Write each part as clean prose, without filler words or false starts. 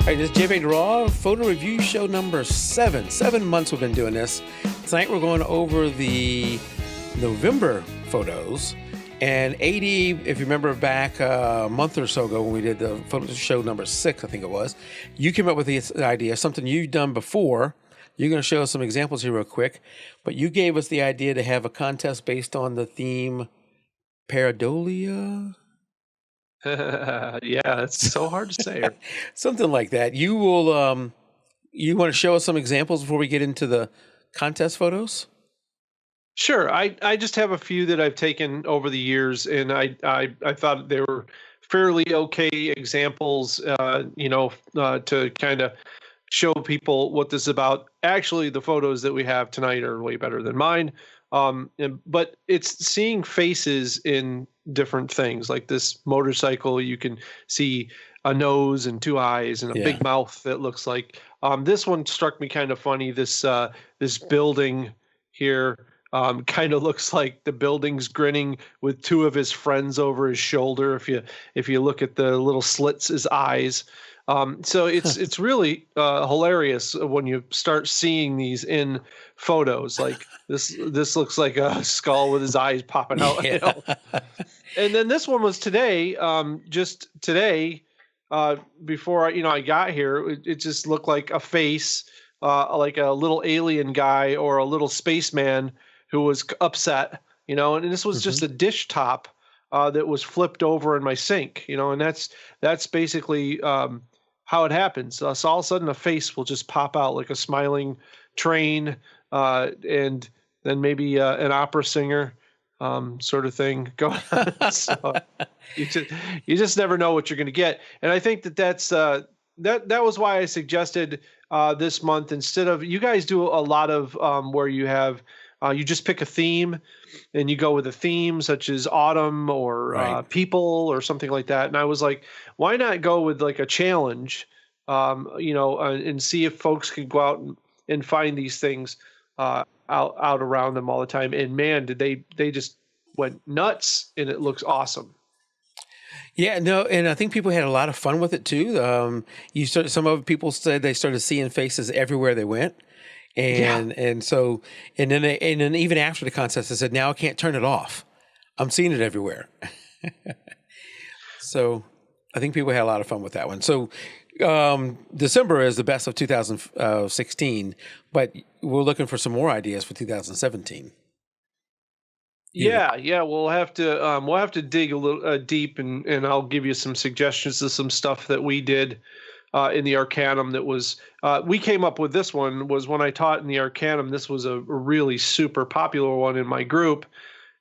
All right, this is jpeg2RAW photo review show number 7. 7 months we've been doing this. Tonight we're going over the November photos. And AD, if you remember back a month or so ago when we did the photo show number 6, I think it was, you came up with the idea, something you've done before. You're going to show us some examples here real quick. But you gave us the idea to have a contest based on the theme pareidolia. Yeah, it's so hard to say. Something like that. You will. You want to show us some examples before we get into the contest photos? Sure. I just have a few that I've taken over the years, and I thought they were fairly okay examples, to kind of show people what this is about. Actually, the photos that we have tonight are way better than mine. But it's seeing faces in different things. Like this motorcycle, you can see a nose and 2 eyes and a big mouth that looks like. This one struck me kind of funny. This building here kind of looks like the building's grinning with 2 of his friends over his shoulder. If you look at the little slits, his eyes. So it's really hilarious when you start seeing these in photos. Like this looks like a skull with his eyes popping out. Yeah. You know? And then this one was today, just today, before I got here. It just looked like a face, like a little alien guy or a little spaceman who was upset. And this was just a dish top that was flipped over in my sink. And that's basically how it happens. So all of a sudden a face will just pop out like a smiling train, and then maybe an opera singer sort of thing going on. So you just never know what you're going to get. And I think that's that was why I suggested this month, instead of, you guys do a lot of where you have you just pick a theme and you go with a theme such as autumn or people or something like that. And I was like, why not go with like a challenge, and see if folks can go out and find these things out around them all the time. And man, did they just went nuts, and it looks awesome. Yeah, no, and I think people had a lot of fun with it too. Some of people said they started seeing faces everywhere they went. And then even after the contest, I said, now I can't turn it off. I'm seeing it everywhere. So I think people had a lot of fun with that one. So December is the best of 2016, but we're looking for some more ideas for 2017. Yeah, we'll have to dig a little deep, and I'll give you some suggestions of some stuff that we did in the Arcanum. That was we came up with. This one was when I taught in the Arcanum. This was a really super popular one in my group,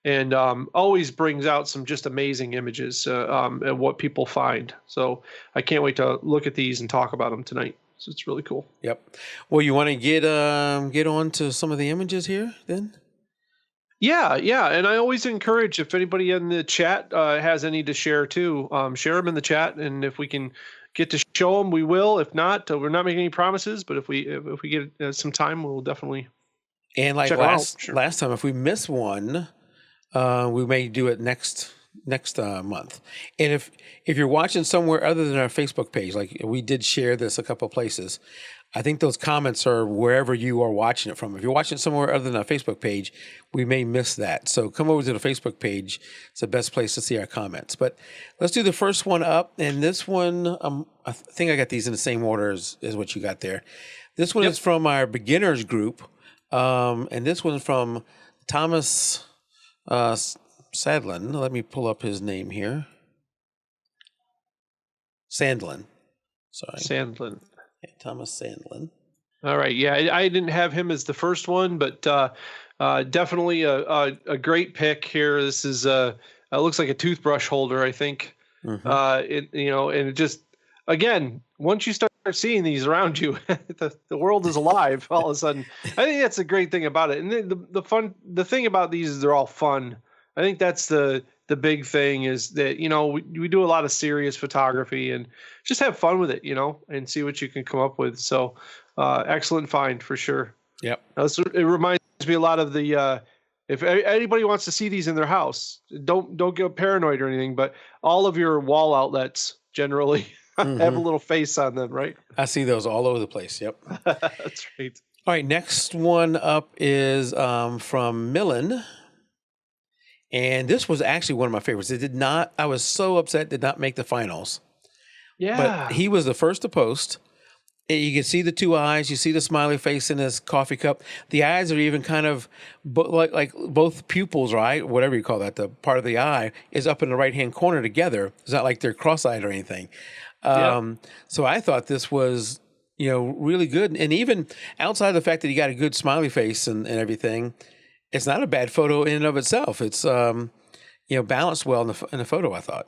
and always brings out some just amazing images and what people find. So I can't wait to look at these and talk about them tonight. So it's really cool. Yep. Well, you want to get on to some of the images here then? Yeah, and I always encourage, if anybody in the chat has any to share too, share them in the chat, and if we can get to show them, we will. If not, we're not making any promises, but if we get some time, we'll definitely. And like check last time, if we miss one, we may do it next month. And if you're watching somewhere other than our Facebook page, like we did share this a couple of places, I think those comments are wherever you are watching it from. If you're watching it somewhere other than our Facebook page, we may miss that. So come over to the Facebook page. It's the best place to see our comments. But let's do the first one up. And this one, I think I got these in the same order as what you got there. This one is from our beginners group. And this one's from Thomas Sadlin. Let me pull up his name here. Sandlin. Sorry. Sandlin. Yeah, Thomas Sandlin. All right. Yeah, I didn't have him as the first one, but definitely a great pick here. This is it looks like a toothbrush holder, I think. And it just, again, once you start seeing these around you, the world is alive all of a sudden. I think that's a great thing about it. And the thing about these is they're all fun. I think that's the big thing, is that, we do a lot of serious photography and just have fun with it, and see what you can come up with. So excellent find for sure. Yep. It reminds me a lot of the, if anybody wants to see these in their house, don't get paranoid or anything, but all of your wall outlets generally have a little face on them, right? I see those all over the place. Yep. That's right. All right, next one up is from Millen. And this was actually one of my favorites. It did not, I was so upset, did not make the finals. Yeah. But he was the first to post. You can see the two eyes. You see the smiley face in his coffee cup. The eyes are even kind of like both pupils, right? Whatever you call that, the part of the eye is up in the right-hand corner together. It's not like they're cross-eyed or anything. So I thought this was, really good. And even outside of the fact that he got a good smiley face and everything, it's not a bad photo in and of itself. It's, balanced well in the photo, I thought.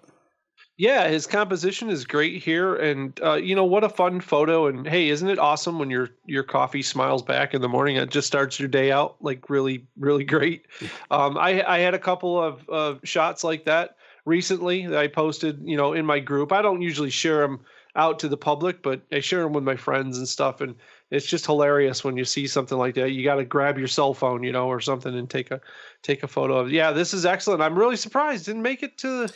Yeah, his composition is great here, and what a fun photo. And hey, isn't it awesome when your coffee smiles back in the morning? It just starts your day out like really, really great. I had a couple of shots like that recently that I posted, in my group. I don't usually share them out to the public, but I share them with my friends and stuff. And it's just hilarious when you see something like that. You got to grab your cell phone, or something and take a photo of it. Yeah, this is excellent. I'm really surprised didn't make it to the.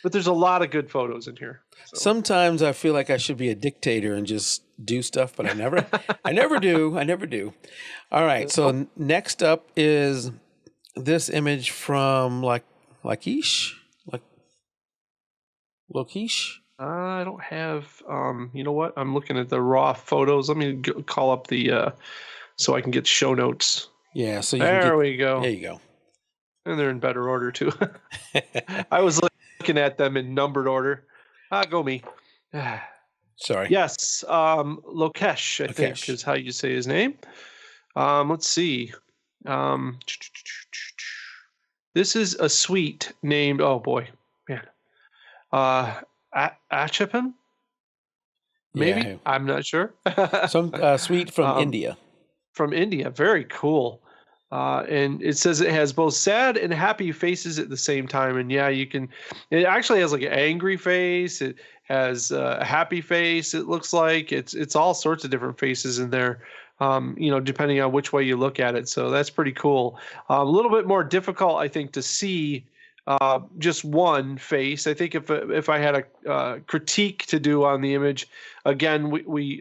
But there's a lot of good photos in here. So. Sometimes I feel like I should be a dictator and just do stuff, but I never do. All right. So next up is this image from Lokesh. I don't have, you know what? I'm looking at the raw photos. Let me call up the, so I can get show notes. Yeah. So there we go. There you go. And they're in better order too. I was looking at them in numbered order. Go me. Sorry. Yes. Lokesh, I think is how you say his name. Let's see. This is a suite named, oh boy, man. Achapan? Maybe? Yeah. I'm not sure. Some suite from India. From India. Very cool. And it says it has both sad and happy faces at the same time. And yeah, it actually has like an angry face. It has a happy face. It looks like it's all sorts of different faces in there, depending on which way you look at it. So that's pretty cool. A little bit more difficult, I think, to see just one face. I think if I had a critique to do on the image, again, we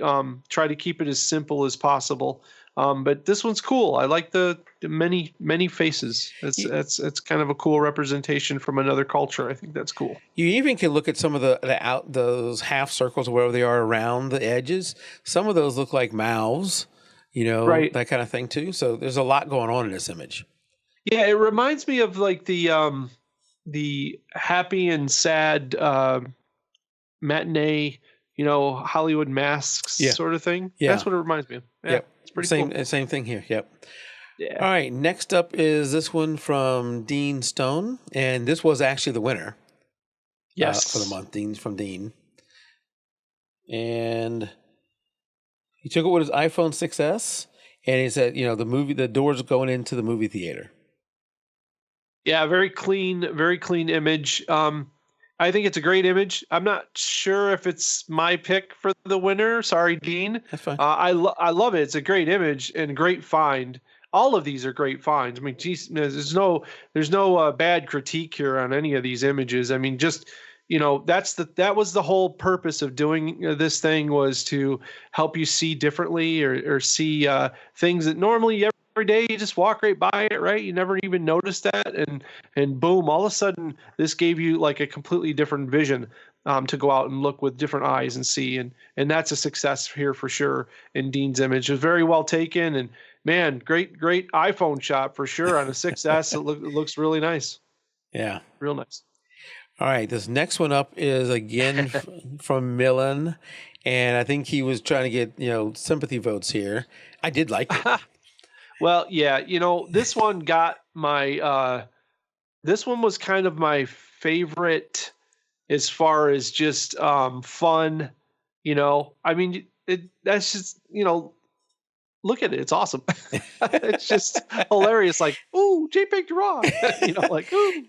try to keep it as simple as possible. But this one's cool. I like the many faces. It's kind of a cool representation from another culture. I think that's cool. You even can look at some of those half circles or wherever they are around the edges. Some of those look like mouths, right. That kind of thing too. So there's a lot going on in this image. Yeah, it reminds me of like the happy and sad matinee, Hollywood masks sort of thing. Yeah. That's what it reminds me of. Yeah. Yep. It's pretty cool. Same thing here. Yep. Yeah. All right. Next up is this one from Dean Stone. And this was actually the winner. Yes. For the month, from Dean. And he took it with his iPhone 6S. And he said, the doors going into the movie theater. Yeah, very clean image. I think it's a great image. I'm not sure if it's my pick for the winner. Sorry, Dean. That's fine. I love it. It's a great image and great find. All of these are great finds. I mean, geez, there's no bad critique here on any of these images. I mean, just that was the whole purpose of doing this thing, was to help you see differently or see things that normally every day you just walk right by it, right? You never even notice that, and boom, all of a sudden this gave you like a completely different vision to go out and look with different eyes and see, and that's a success here for sure. In Dean's image, it was very well taken, and man, great iPhone shot for sure on a 6S. It looks really nice. Yeah, real nice. All right, this next one up is again from Millen, and I think he was trying to get sympathy votes here. I did like it. Well, yeah, this one got my. This one was kind of my favorite as far as just fun. I mean, that's just look at it. It's awesome. It's just hilarious. Like, ooh, jpeg2RAW. Like, ooh.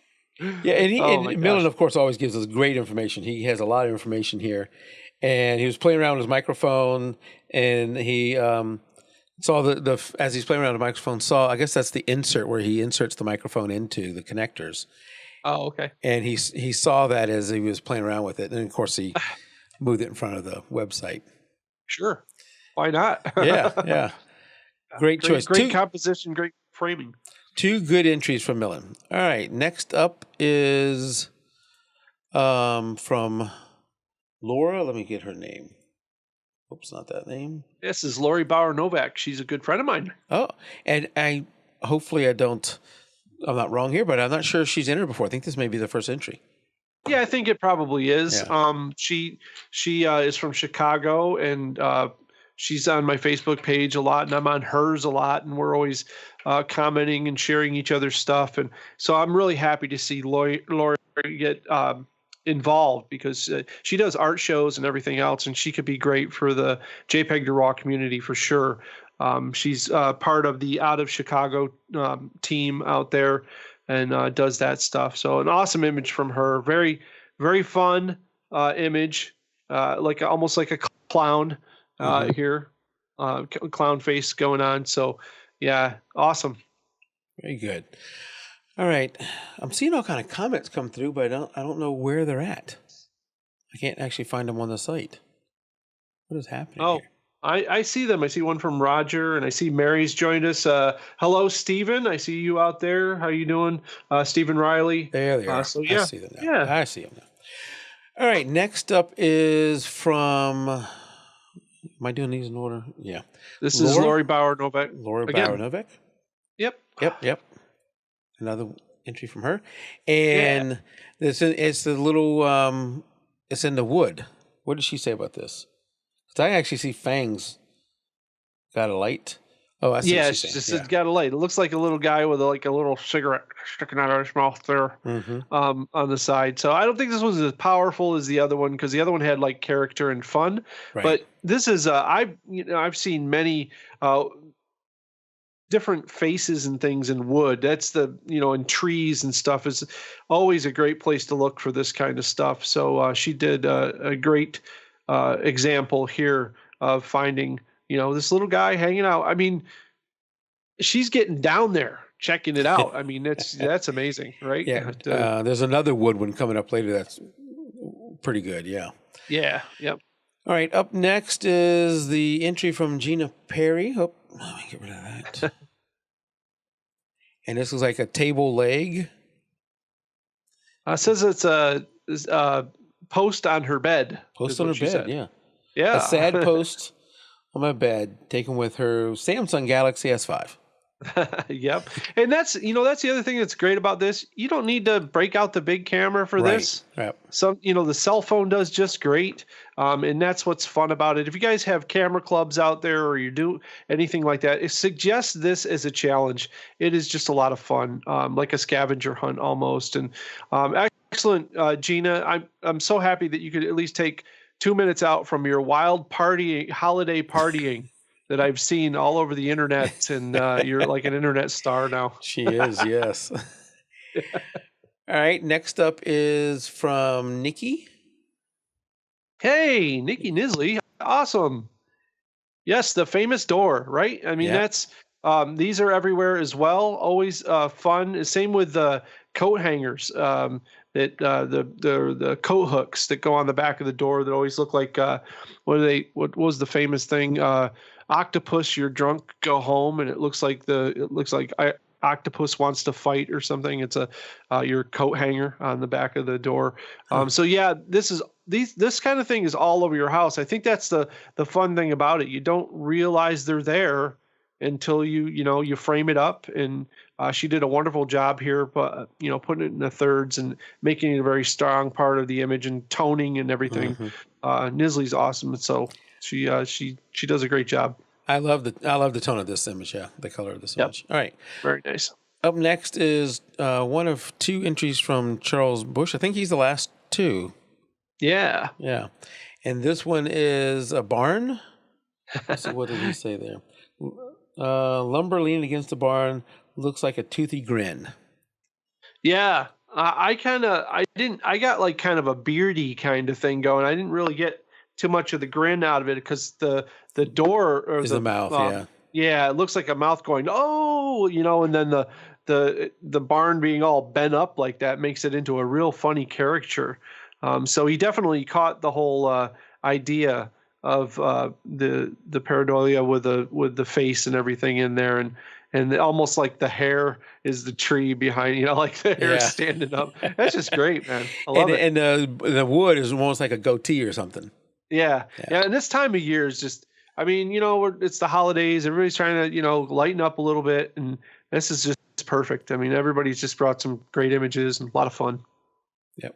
Yeah, and Millen, of course, always gives us great information. He has a lot of information here, and he was playing around with his microphone, and he saw as he's playing around with the microphone, I guess that's the insert where he inserts the microphone into the connectors. Oh, okay. And he saw that as he was playing around with it, and of course he move it in front of the website. Sure. Why not? Yeah. Great choice. Great composition, great framing. 2 good entries from Millen. All right. Next up is from Laura. Let me get her name. Oops, not that name. This is Lori Bauer Novak. She's a good friend of mine. Oh, and hopefully I'm not wrong here, but I'm not sure if she's entered before. I think this may be the first entry. Yeah, I think it probably is. Yeah. She is from Chicago, and she's on my Facebook page a lot, and I'm on hers a lot, and we're always commenting and sharing each other's stuff. And so I'm really happy to see Lori get involved, because she does art shows and everything else, and she could be great for the jpeg2RAW community for sure. She's part of the Out of Chicago team out there, and does that stuff. So an awesome image from her. Very, very fun image, almost like a clown here, clown face going on. So yeah, awesome. Very good. All right. I'm seeing all kind of comments come through, but I don't know where they're at. I can't actually find them on the site. What is happening here? I see them. I see one from Roger, and I see Mary's joined us. Hello, Stephen. I see you out there. How you doing? Stephen Riley. There they are. So yeah, I see them now. Yeah. I see them now. All right. Next up is from... Am I doing these in order? Yeah. This is Lori Bauer Novak. Lori Bauer Novak? Yep. Another entry from her. And it's the little... it's in the wood. What did she say about this? Because I actually see Fang's got a light. Oh, I see. Yeah, it's got a light. It looks like a little guy with a little cigarette sticking out of his mouth there, on the side. So I don't think this was as powerful as the other one, because the other one had like character and fun. Right. But this is I've seen many different faces and things in wood. That's in trees and stuff is always a great place to look for this kind of stuff. So she did a great example here of finding this little guy hanging out. I mean, she's getting down there checking it out. I mean, that's amazing, right? Yeah. There's another wood one coming up later that's pretty good. Yeah. Yeah. Yep. All right. Up next is the entry from Gina Perry. Oh, let me get rid of that. And this is like a table leg. It says it's a post on her bed. Post on her bed, said. Yeah. Yeah. A sad post on my bed, taken with her Samsung Galaxy S5. Yep. And that's the other thing that's great about this. You don't need to break out the big camera for this. Right. The cell phone does just great. And that's what's fun about it. If you guys have camera clubs out there, or you do anything like that, suggest this as a challenge. It is just a lot of fun, like a scavenger hunt almost. And excellent, Gina. I'm so happy that you could at least take 2 minutes out from your wild holiday partying that I've seen all over the internet, and you're like an internet star now. She is, yes. All right, next up is from Nikki. Hey, Nikki Nisley, awesome. Yes, the famous door, right? I mean, that's these are everywhere as well. Always fun. Same with the coat hangers. That the coat hooks that go on the back of the door that always look like what was the famous thing? Octopus, you're drunk, go home, and it looks like octopus wants to fight or something. It's your coat hanger on the back of the door. So yeah, this kind of thing is all over your house. I think that's the fun thing about it. You don't realize they're there until you frame it up. And she did a wonderful job here, but putting it in the thirds and making it a very strong part of the image and toning and everything. Nisley's awesome. So she does a great job. I love the tone of this image. Yeah, the color of this image. All right, very nice. Up next is one of 2 entries from Charles Bush. I think he's the last 2. Yeah. And this one is a barn. Let's see, what did he say there? Lumber leaning against the barn, looks like a toothy grin. Yeah. I got like kind of a beardy kind of thing going. I didn't really get too much of the grin out of it, because the door or is the mouth, it looks like a mouth going, oh, and then the barn being all bent up like that makes it into a real funny caricature. So he definitely caught the whole idea of the pareidolia with the face and everything in there, and almost like the hair is the tree behind, like the hair Yeah. standing up. That's just great, man. I And love it. the wood is almost like a goatee or something. Yeah, Yeah. yeah. And this time of year is just, I mean, it's the holidays. Everybody's trying to, lighten up a little bit, and this is just perfect. I mean, everybody's just brought some great images and a lot of fun. Yep.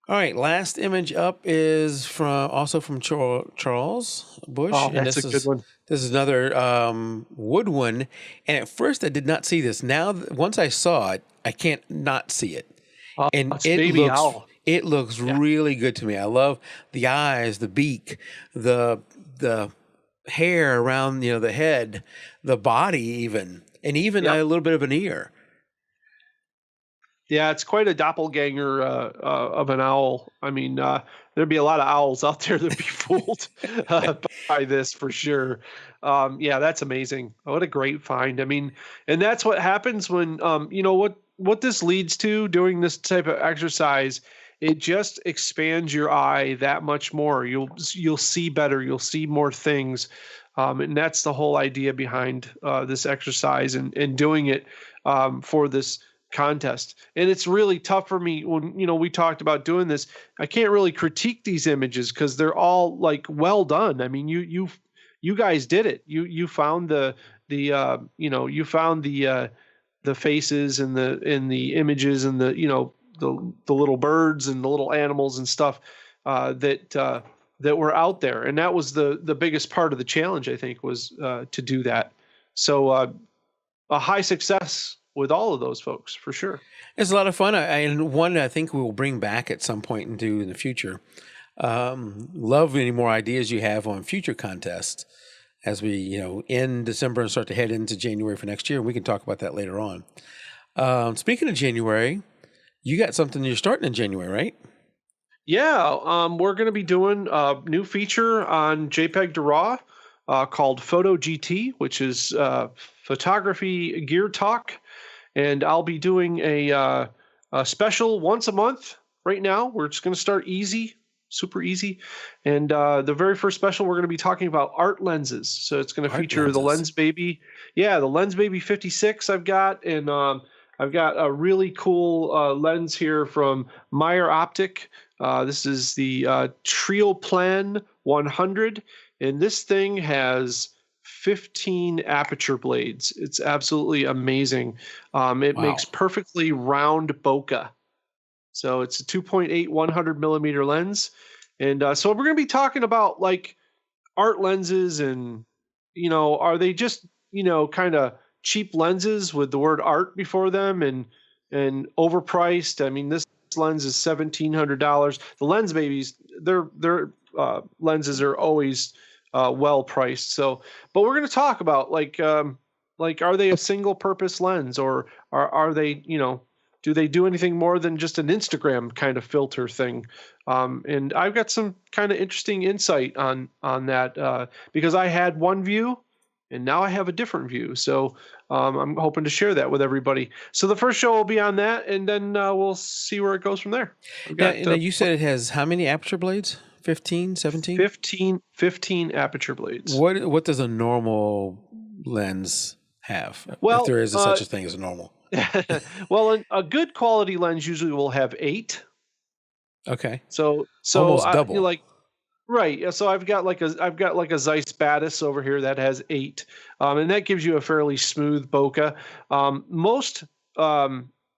All right, last image up is from Charles Bush, Oh, and that's a good one. this is another wood one. And at first, I did not see this. Now, once I saw it, I can't not see it, and It's baby owl. it looks Yeah. really good to me. I love the eyes, the beak, the hair around the head, the body, even Yep. a little bit of an ear. Yeah, it's quite a doppelganger of an owl. I mean, there'd be a lot of owls out there that'd be fooled by this for sure. Yeah, that's amazing. What a great find. I mean, and that's what happens when, what this leads to doing this type of exercise. It just expands your eye that much more. You'll see better. You'll see more things, and that's the whole idea behind this exercise and doing it for this contest. And it's really tough for me when we talked about doing this. I can't really critique these images because they're all like well done. I mean, you guys did it. You found you found the faces and the images and the little birds and the little animals and stuff that were out there. And that was the biggest part of the challenge, I think, was to do that. So a high success with all of those folks for sure. It's a lot of fun, and one I think we will bring back at some point and do in the future. Love any more ideas you have on future contests as we, end December and start to head into January for next year. We can talk about that later on. Speaking of January, you got something you're starting in January, right? Yeah, we're going to be doing a new feature on jpeg2RAW called Photo GT, which is photography gear talk. And I'll be doing a special once a month right now. We're just going to start easy, super easy. And the very first special, we're going to be talking about art lenses. So it's going to feature the Lens Baby. Yeah, the Lens Baby 56 I've got. And I've got a really cool lens here from Meyer Optic. This is the Trio Plan 100. And this thing has 15 aperture blades. It's absolutely amazing. It makes perfectly round bokeh. So it's a 2.8 100 millimeter lens. And so we're going to be talking about like art lenses and, are they just, kind of cheap lenses with the word art before them and overpriced? I mean, this lens is $1,700. The Lens Babies, their lenses are always well priced. So, but we're going to talk about like, are they a single purpose lens, or are they, do they do anything more than just an Instagram kind of filter thing? And I've got some kind of interesting insight on that because I had one view and now I have a different view. So I'm hoping to share that with everybody. So the first show will be on that, and then we'll see where it goes from there. Now, you said it has how many aperture blades? 15, 17? 15 aperture blades. What does a normal lens have? Well, if there is such a thing as a normal. Well, a good quality lens usually will have 8. Okay. So almost double. Right. Yeah. So I've got like a Zeiss Batis over here that has 8, and that gives you a fairly smooth bokeh. Most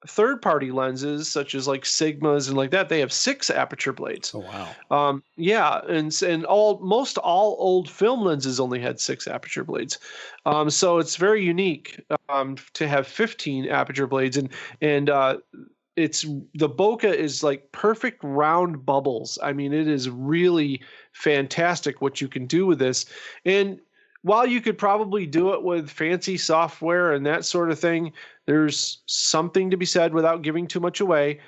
third-party lenses, such as like Sigmas and like that, they have 6 aperture blades. Oh wow. Yeah, and almost all old film lenses only had 6 aperture blades. So it's very unique to have 15 aperture blades, and it's the bokeh is like perfect round bubbles. I mean, it is really fantastic what you can do with this. And while you could probably do it with fancy software and that sort of thing, there's something to be said, without giving too much away,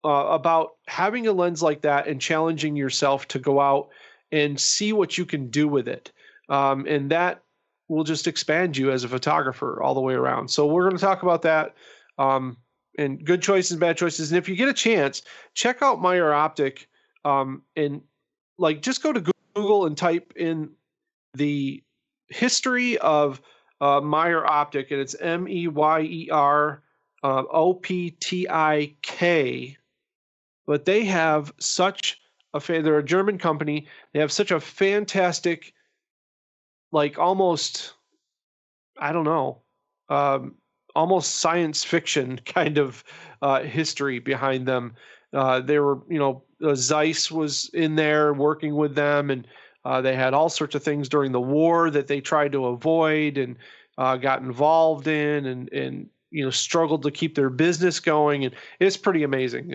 about having a lens like that and challenging yourself to go out and see what you can do with it. And that will just expand you as a photographer all the way around. So we're going to talk about that. And good choices, bad choices. And if you get a chance, check out Meyer Optic. And like just go to Google and type in the history of Meyer Optic, and it's Meyer Optik. But they have such they're a German company. They have such a fantastic, like almost, I don't know, almost science fiction kind of history behind them. They were, Zeiss was in there working with them, and they had all sorts of things during the war that they tried to avoid and got involved in, and struggled to keep their business going. And it's pretty amazing.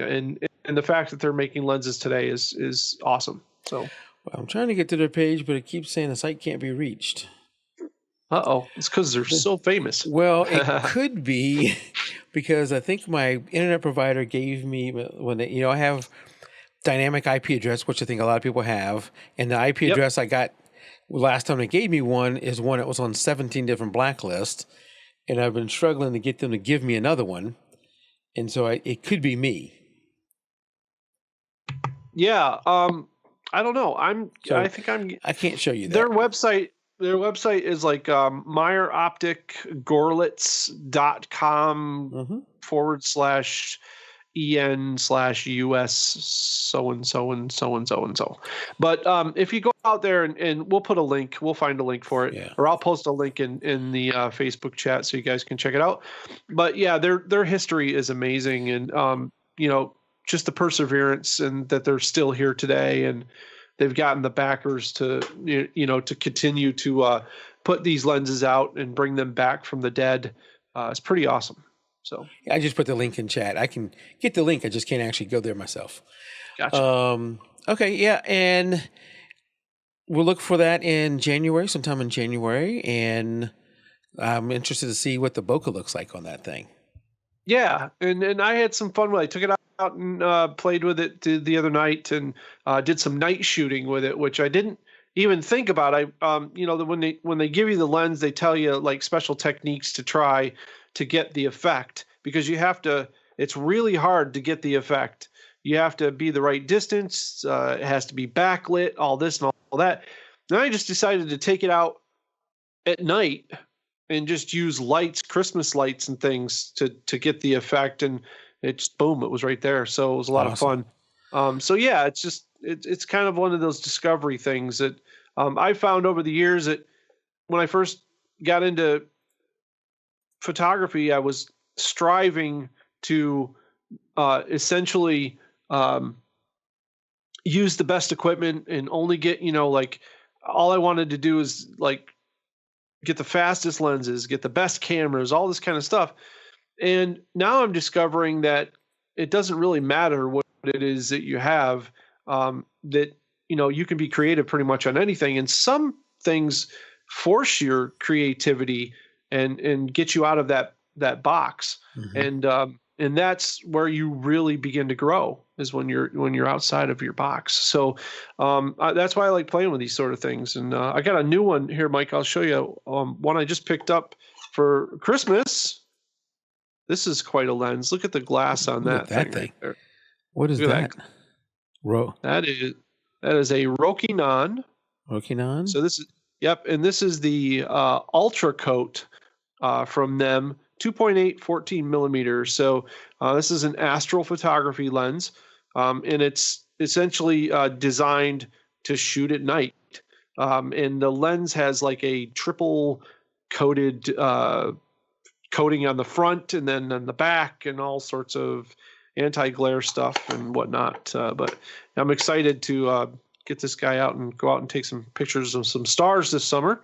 And the fact that they're making lenses today is awesome. So I'm trying to get to their page, but it keeps saying the site can't be reached. it's because they're so famous. Well, it could be because I think my internet provider gave me I have dynamic IP address, which I think a lot of people have, and the IP address I got last time they gave me one is one that was on 17 different blacklists, and I've been struggling to get them to give me another one, and so it could be me. Yeah, I don't know. I can't show you that. Their website is like MeyerOpticGorlitz.com /EN/US so and so and so and so and so. But if you go out there and we'll put a link, we'll find a link for it, or I'll post a link in the Facebook chat so you guys can check it out. But yeah, their history is amazing, and just the perseverance and that they're still here today, and they've gotten the backers to to continue to put these lenses out and bring them back from the dead. It's pretty awesome. So I just put the link in chat. I can get the link. I just can't actually go there myself. Gotcha. Okay. Yeah. And we'll look for that in January, sometime in January. And I'm interested to see what the bokeh looks like on that thing. Yeah. And I had some fun with it. I took it out and played with it the other night, and did some night shooting with it, which I didn't even think about. When they give you the lens, they tell you like special techniques to try to get the effect, because it's really hard to get the effect. You have to be the right distance. It has to be backlit, all this and all that. Then I just decided to take it out at night and just use lights, Christmas lights and things to get the effect. And it's boom, it was right there. So it was a lot of fun. So yeah, it's kind of one of those discovery things that I found over the years that when I first got into photography, I was striving to essentially use the best equipment and only get, like all I wanted to do is like get the fastest lenses, get the best cameras, all this kind of stuff. And now I'm discovering that it doesn't really matter what it is that you have, that, you can be creative pretty much on anything. And some things force your creativity and get you out of that box. Mm-hmm. And that's where you really begin to grow, is when you're outside of your box. So that's why I like playing with these sort of things. And I got a new one here, Mike. I'll show you one I just picked up for Christmas. This is quite a lens. Look at the glass on that thing. Right there. What is that? That is a Rokinon. Rokinon. So this is and this is the Ultra Coat from them, 2.8 14 millimeters. So this is an astral photography lens, and it's essentially designed to shoot at night. And the lens has like a triple coated coating on the front and then on the back, and all sorts of anti-glare stuff and whatnot. But I'm excited to get this guy out and go out and take some pictures of some stars this summer.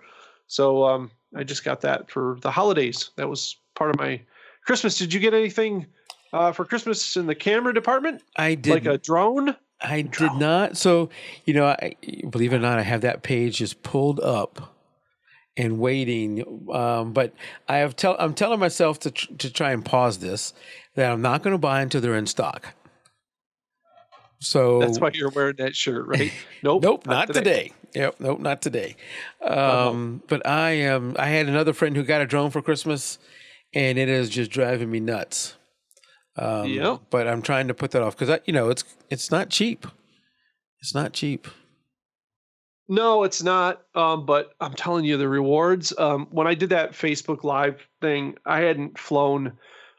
So I just got that for the holidays. That was part of my Christmas. Did you get anything for Christmas in the camera department? I did. Like a drone? I did not. So, believe it or not, I have that page just pulled up and waiting. But I'm telling myself to try and pause this, that I'm not going to buy until they're in stock. So that's why you're wearing that shirt, right? Nope, not today. Yep, nope, not today. But I had another friend who got a drone for Christmas, and it is just driving me nuts. But I'm trying to put that off because it's not cheap. It's not cheap. No, it's not. But I'm telling you, the rewards. When I did that Facebook Live thing, I hadn't flown.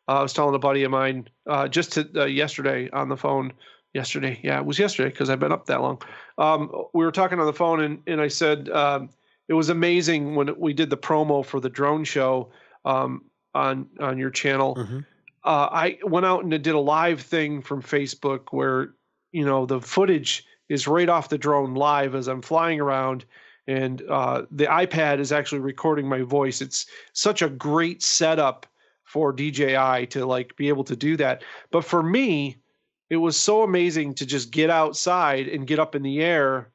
I was telling a buddy of mine yesterday on the phone. Yesterday, yeah, it was yesterday because I've been up that long. We were talking on the phone, and I said it was amazing when we did the promo for the drone show on your channel. Mm-hmm. I went out and did a live thing from Facebook where the footage is right off the drone live as I'm flying around, and the iPad is actually recording my voice. It's such a great setup for DJI to like be able to do that. But for me, it was so amazing to just get outside and get up in the air.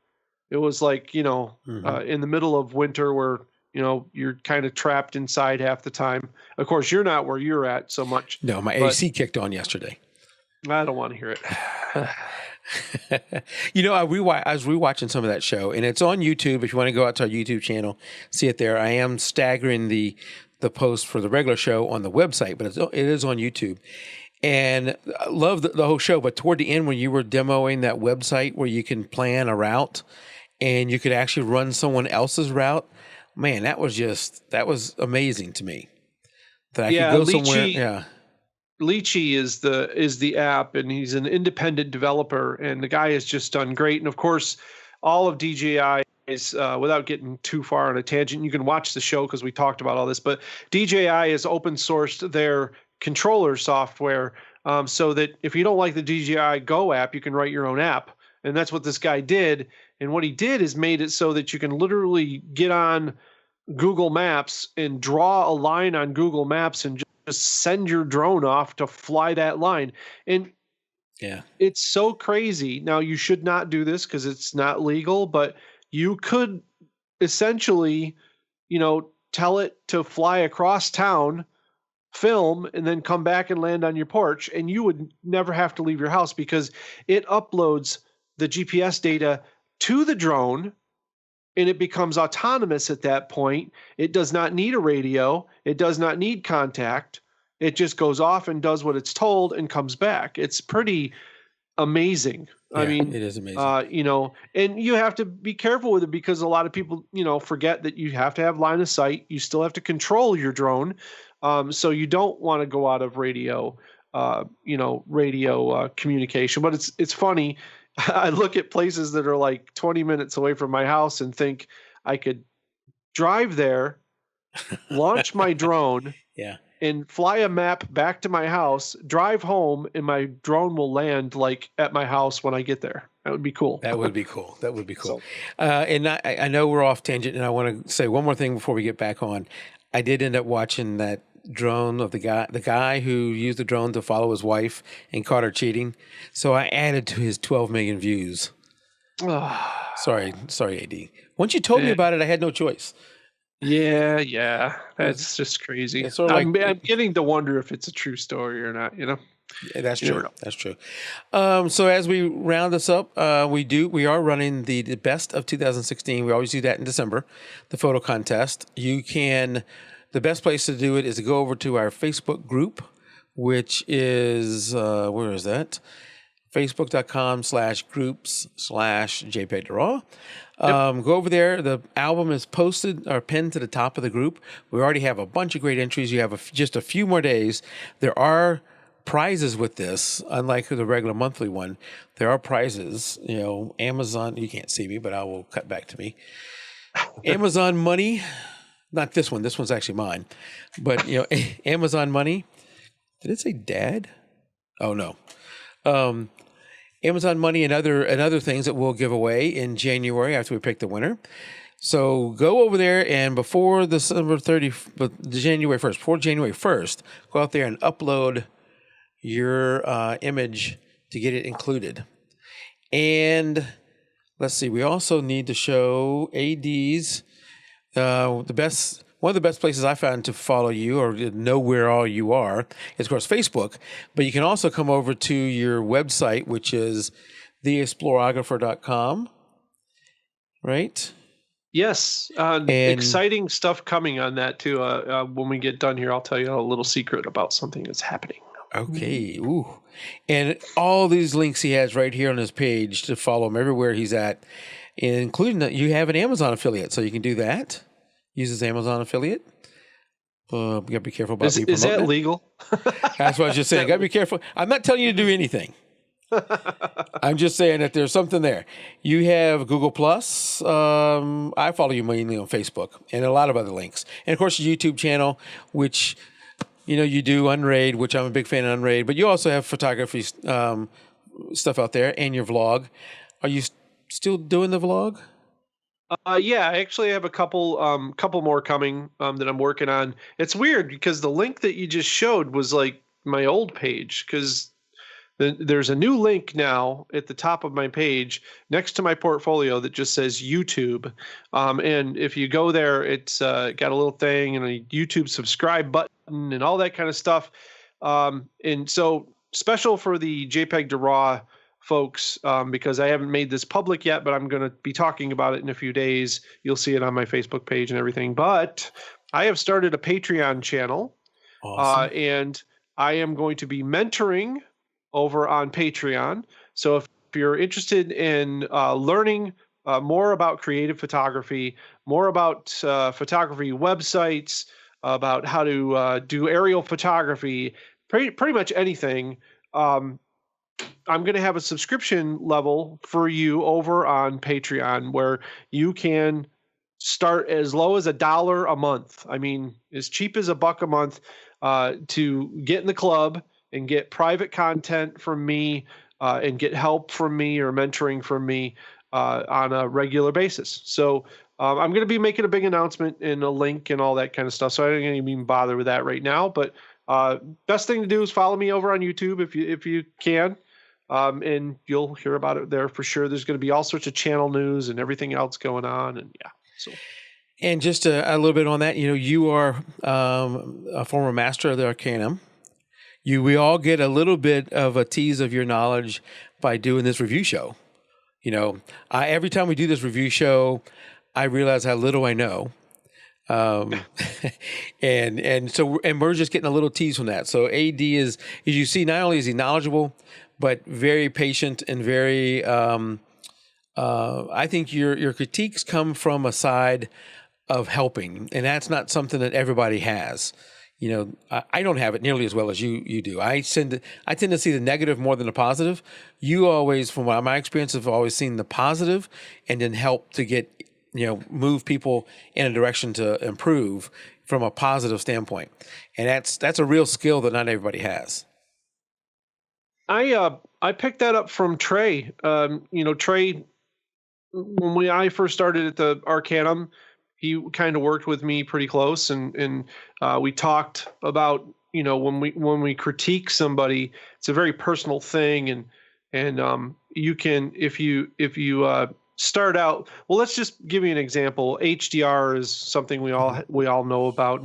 It was like, Mm-hmm. in the middle of winter where, you're kind of trapped inside half the time. Of course, you're not where you're at so much, No, my but AC kicked on yesterday. I don't want to hear it. I was rewatching some of that show, and it's on YouTube. If you want to go out to our YouTube channel, see it there. I am staggering the post for the regular show on the website, but it is on YouTube. And I love the whole show. But toward the end, when you were demoing that website where you can plan a route and you could actually run someone else's route, man, that was amazing to me. That I could Yeah, go somewhere. Yeah. Lychee is the app, and he's an independent developer, and the guy has just done great. And of course, all of DJI is without getting too far on a tangent, you can watch the show because we talked about all this. But DJI has open sourced their controller software, so that if you don't like the DJI Go app, you can write your own app, and that's what this guy did. And what he did is made it so that you can literally get on Google Maps and draw a line on Google Maps and just send your drone off to fly that line. And Yeah. it's so crazy. Now, you should not do this because it's not legal, but you could essentially, tell it to fly across town, film, and then come back and land on your porch. And you would never have to leave your house because it uploads the GPS data to the drone, and it becomes autonomous at that point. It does not need a radio. It does not need contact. It just goes off and does what it's told and comes back. It's pretty amazing. I Yeah, mean, it is amazing. and you have to be careful with it because a lot of people, forget that you have to have line of sight. You still have to control your drone. So you don't want to go out of radio communication. But it's funny. I look at places that are like 20 minutes away from my house and think I could drive there, launch my drone, Yeah. and fly a map back to my house, drive home, and my drone will land like at my house when I get there. That would be cool. That would be cool. That would be cool. So, And I know we're off tangent, and I want to say one more thing before we get back on. I did end up watching that drone of the guy who used the drone to follow his wife and caught her cheating. So I added to his 12 million views. Sorry, AD. Once you told me about it, I had no choice. yeah, that's just crazy. It's sort of I'm getting to wonder if it's a true story or not. Yeah, that's You never true. know. That's true. So as we round this up, we are running the best of 2016. We always do that in December, the photo contest. The best place to do it is to go over to our Facebook group, which is, where is that? Facebook.com/groups/jpeg2RAW. Go over there. The album is posted or pinned to the top of the group. We already have a bunch of great entries. You have just a few more days. There are prizes with this, unlike the regular monthly one. There are prizes. Amazon. You can't see me, but I will cut back to me. Amazon money. Not this one. This one's actually mine. But Amazon money. Did it say Dad? Oh no. Amazon money and other things that we'll give away in January after we pick the winner. So go over there, and before January 1st, go out there and upload your image to get it included. And let's see, we also need to show AD's one of the best places I found to follow you or to know where all you are is, of course, Facebook. But you can also come over to your website, which is theexplorographer.com, right? Yes, And exciting stuff coming on that too. When we get done here, I'll tell you a little secret about something that's happening. okay, ooh, and all these links he has right here on his page to follow him everywhere he's at. including that you have an Amazon affiliate, so you can do that. Uses Amazon affiliate. You got to be careful about me promoting Is that it. legal? That's what I was just saying. Got to be careful. I'm not telling you to do anything. I'm just saying that there's something there. You have Google Plus. I follow you mainly on Facebook and a lot of other links. And of course, your YouTube channel, which, you do Unraid, which I'm a big fan of Unraid, but you also have photography stuff out there and your vlog. Are you still doing the vlog? Yeah, I actually have a couple more coming that I'm working on. It's weird because the link that you just showed was like my old page, because there's a new link now at the top of my page next to my portfolio that just says YouTube. And if you go there, it's got a little thing and a YouTube subscribe button and all that kind of stuff. And so special for the jpeg2RAW folks, because I haven't made this public yet, but I'm going to be talking about it in a few days. You'll see it on my Facebook page and everything. But I have started a Patreon channel. Awesome. And I am going to be mentoring over on Patreon. So if you're interested in learning more about creative photography, more about photography websites, about how to do aerial photography, pretty much anything, I'm going to have a subscription level for you over on Patreon where you can start as low as $1 a month. I mean, as cheap as $1 a month to get in the club and get private content from me and get help from me or mentoring from me on a regular basis. So I'm going to be making a big announcement and a link and all that kind of stuff. So I don't even bother with that right now. But best thing to do is follow me over on YouTube if you can. And you'll hear about it there for sure. There's going to be all sorts of channel news and everything else going on. And yeah, so. And just a little bit on that, you are a former master of the Arcanum. We all get a little bit of a tease of your knowledge by doing this review show. Every time we do this review show, I realize how little I know. And we're just getting a little tease from that. So AD is, as you see, not only is he knowledgeable, but very patient and very, I think your critiques come from a side of helping, and that's not something that everybody has. I don't have it nearly as well as you do. I tend to see the negative more than the positive. You always, from my experience, have always seen the positive and then help to get, move people in a direction to improve from a positive standpoint. And that's a real skill that not everybody has. I picked that up from Trey. Trey, when I first started at the Arcanum, he kind of worked with me pretty close, and we talked about, when we critique somebody, it's a very personal thing, and you can, if you start out, well, let's just give you an example. HDR is something we all know about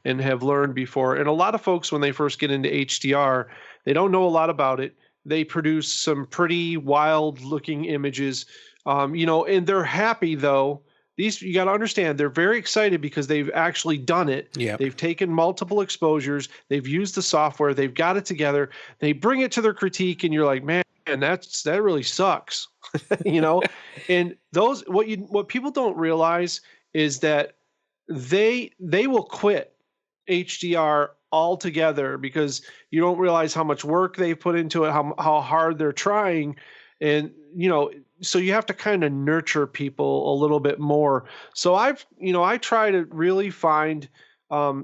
and have learned before, and a lot of folks, when they first get into HDR, they don't know a lot about it. They produce some pretty wild looking images, and they're happy though. These, you got to understand, they're very excited because they've actually done it. Yep. They've taken multiple exposures. They've used the software. They've got it together. They bring it to their critique, and you're like, man, that really sucks, And what people don't realize is that they will quit HDR altogether because you don't realize how much work they've put into it, how hard they're trying, and so you have to kind of nurture people a little bit more. So I try to really find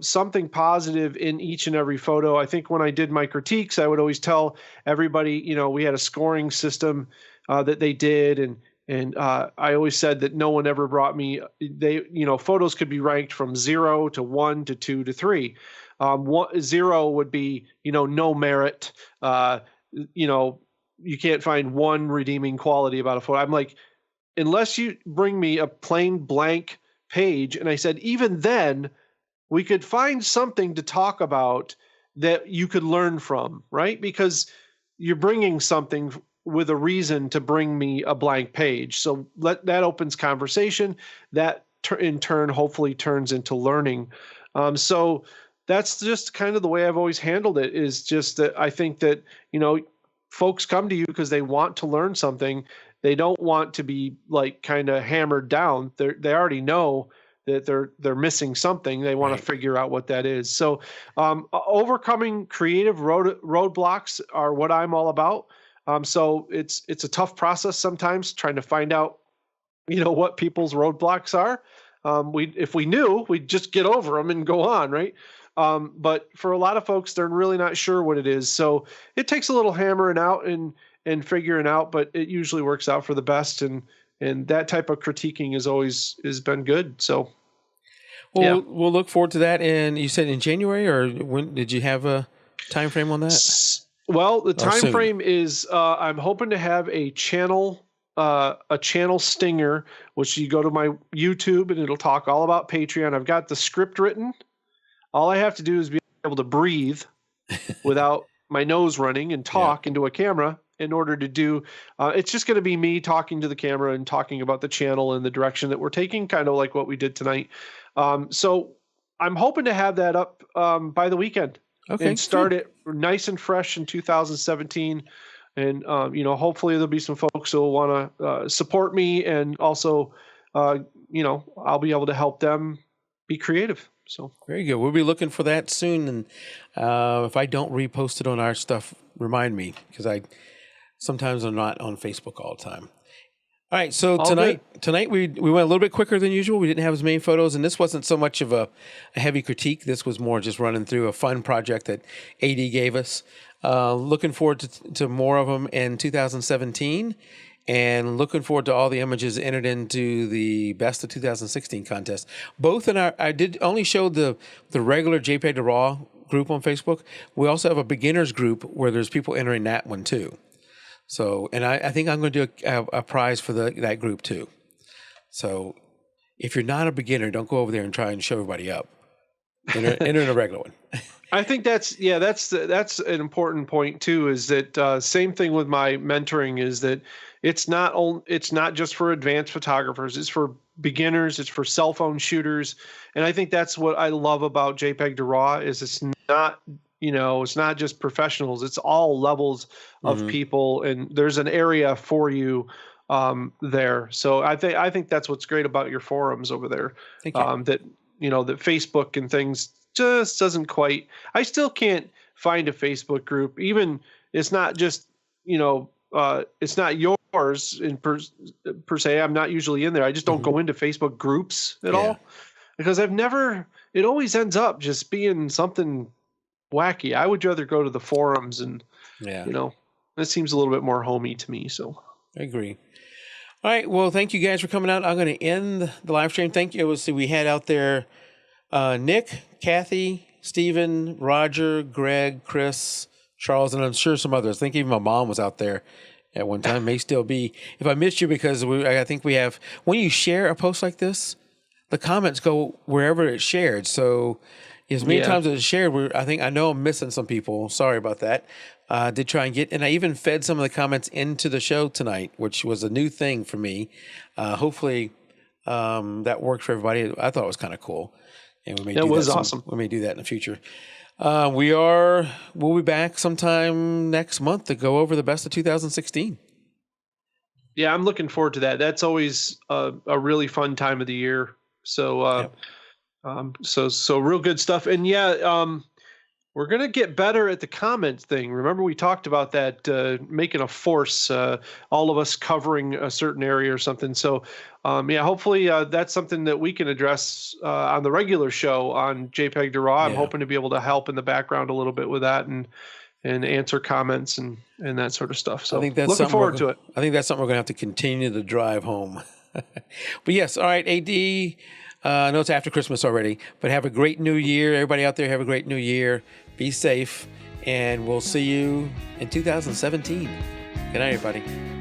something positive in each and every photo. I think when I did my critiques, I would always tell everybody, we had a scoring system that they did, and I always said that no one ever brought me. Photos could be ranked from 0 to 1 to 2 to 3. 0 would be no merit. You can't find one redeeming quality about a photo. I'm like, unless you bring me a plain blank page, and I said, even then, we could find something to talk about that you could learn from, right? Because you're bringing something with a reason to bring me a blank page. So that opens conversation. That in turn hopefully turns into learning. So that's just kind of the way I've always handled it, is just that I think that, folks come to you because they want to learn something, they don't want to be like kind of hammered down. They already know that they're missing something. They want to Right. figure out what that is. So overcoming creative roadblocks are what I'm all about. So it's a tough process sometimes trying to find out, what people's roadblocks are. If we knew, we'd just get over them and go on, right? But for a lot of folks, they're really not sure what it is. So it takes a little hammering out and figuring out, but it usually works out for the best. And that type of critiquing has been good. So Well, yeah. we'll look forward to that. And you said in January, or when did you have a time frame on that? Well, the Or time soon? frame is I'm hoping to have a channel stinger, which you go to my YouTube and it'll talk all about Patreon. I've got the script written. All I have to do is be able to breathe without my nose running and talk into a camera in order to do. It's just going to be me talking to the camera and talking about the channel and the direction that we're taking, kind of like what we did tonight. So I'm hoping to have that up by the weekend. Okay, And start it nice and fresh in 2017. And, hopefully there'll be some folks who will want to support me. And also, I'll be able to help them be creative. So very good. We'll be looking for that soon. And if I don't repost it on our stuff, remind me, because sometimes I'm not on Facebook all the time. All right, so tonight we went a little bit quicker than usual. We didn't have as many photos, and this wasn't so much of a heavy critique. This was more just running through a fun project that AD gave us. Looking forward to more of them in 2017, and looking forward to all the images entered into the Best of 2016 contest. Both I did only show the regular jpeg2RAW group on Facebook. We also have a beginners group where there's people entering that one too. So, and I think I'm going to do a prize for that group too. So, if you're not a beginner, don't go over there and try and show everybody up. Enter in a regular one. I think that's an important point too. Is that same thing with my mentoring? Is that it's not just for advanced photographers. It's for beginners. It's for cell phone shooters. And I think that's what I love about jpeg2RAW is it's not just professionals. It's all levels of people, and there's an area for you there. So I think that's what's great about your forums over there. Thank you. That Facebook and things just doesn't quite. I still can't find a Facebook group. Even it's not just it's not yours in per se. I'm not usually in there. I just don't go into Facebook groups at all because it always ends up just being something wacky. I would rather go to the forums and, it seems a little bit more homey to me. So I agree. All right. Well, thank you guys for coming out. I'm going to end the live stream. Thank you. We had out there Nick, Kathy, Stephen, Roger, Greg, Chris, Charles, and I'm sure some others. I think even my mom was out there at one time, may still be. If I missed you, because I think we have, when you share a post like this, the comments go wherever it's shared. So as many times as it's shared, I know I'm missing some people. Sorry about that. Did try and and I even fed some of the comments into the show tonight, which was a new thing for me. Hopefully that worked for everybody. I thought it was kind of cool. And we may awesome. We may do that in the future. We'll be back sometime next month to go over the best of 2016. Yeah, I'm looking forward to that. That's always a really fun time of the year. So, so real good stuff. And we're going to get better at the comments thing. Remember we talked about that, making a force, all of us covering a certain area or something. So, hopefully that's something that we can address on the regular show on jpeg2RAW. I'm hoping to be able to help in the background a little bit with that and answer comments and that sort of stuff. So I think that's looking forward to it. I think that's something we're going to have to continue to drive home. But yes, all right, AD, I know it's after Christmas already, but have a great new year. Everybody out there, have a great new year. Be safe, and we'll see you in 2017. Good night, everybody.